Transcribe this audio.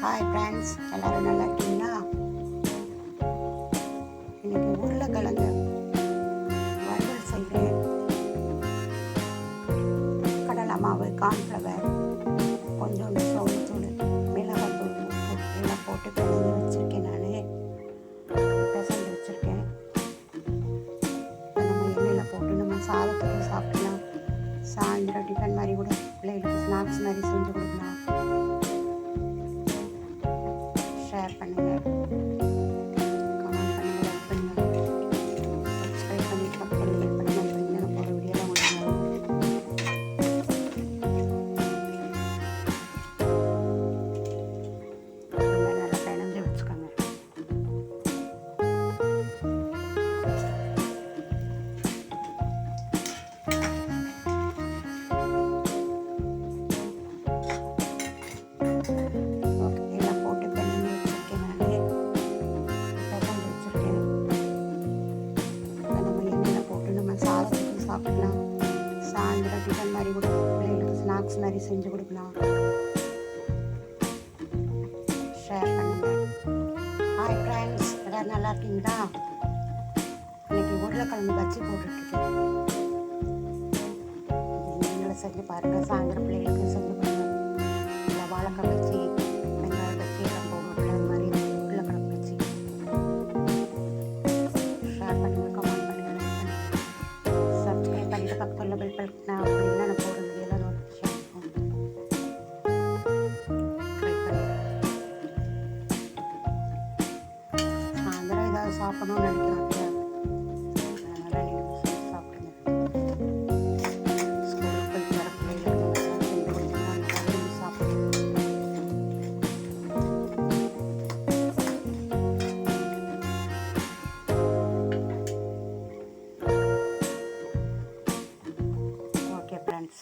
Hi friends, எல்லோரும் நல்லா இருக்கீங்களா? இன்னைக்கு உருளைக்கிழங்கு வறுவல் செய்கிறேன். கடலை மாவு, கார்ன்ஃப்ளவர், கொஞ்சோண்டு சோளத்தூள், மிளகாத்தூள், உப்பு எல்லாம் போட்டு பிணைஞ்சு வச்சுருக்கேன். நான் பிசைஞ்சு வச்சுருக்கேன். நம்ம எண்ணெயில் போட்டு நம்ம சாதத்துக்கு சாப்பிடலாம். சாயந்தரம் டிஃபன் மாதிரி கூட பிள்ளைகளுக்கு ஸ்நாக்ஸ் மாதிரி செஞ்சு கொடுக்கலாம். ஷேர் பண்ணுங்கள், கமெண்ட் பண்ணுங்கள், லைக் பண்ணுங்கள், சப்ஸ்கிரைப் பண்ணி பக்கத்தில் பெல் பட்டன் அழுத்துங்க. நான் போகிற வீடியோலாம் உங்களுக்கு நல்லா பிணைஞ்சு வச்சுக்கோங்க. சாப்பிடலாம். சாயந்தரம் டிஃபன் மாதிரி கூட பிள்ளைகளுக்கு ஸ்நாக்ஸ் மாதிரி செஞ்சு கொடுக்கலாம். ஷேர் பண்ணுங்கள். ஹாய் ஃப்ரெண்ட்ஸ், எல்லோரும் நல்லா இருக்கீங்களா? இன்னைக்கு உருளைக்கிழங்கு பஜ்ஜி போட்டுட்ருக்கேன். நீங்களும் செஞ்சு பாருங்கள். சாயந்தரம் பிள்ளைகளுக்கு செஞ்சு கொடுங்க. இல்லை வாழைக்காய் பஜ்ஜி, வெங்காய பஜ்ஜி எல்லாம் போடுவோம்ல, அது மாதிரி உருளைக்கிழங்கு பஜ்ஜி. ஷேர் பண்ணுங்கள், கமெண்ட் பண்ணுங்கள், லைக் பண்ணுங்கள், சப்ஸ்கிரைப் பண்ணிட்டு பக்கத்தில் பெல் பட்டன் அப்படின்னா நான் போடுற வீடியோலாம் நோட்டிஃபிகேஷன் இருக்கும். ட்ரை பண்ணுங்கள். சாயந்தரம் ஏதாவது சாப்பிடணும்னு நினைக்கிறேன்.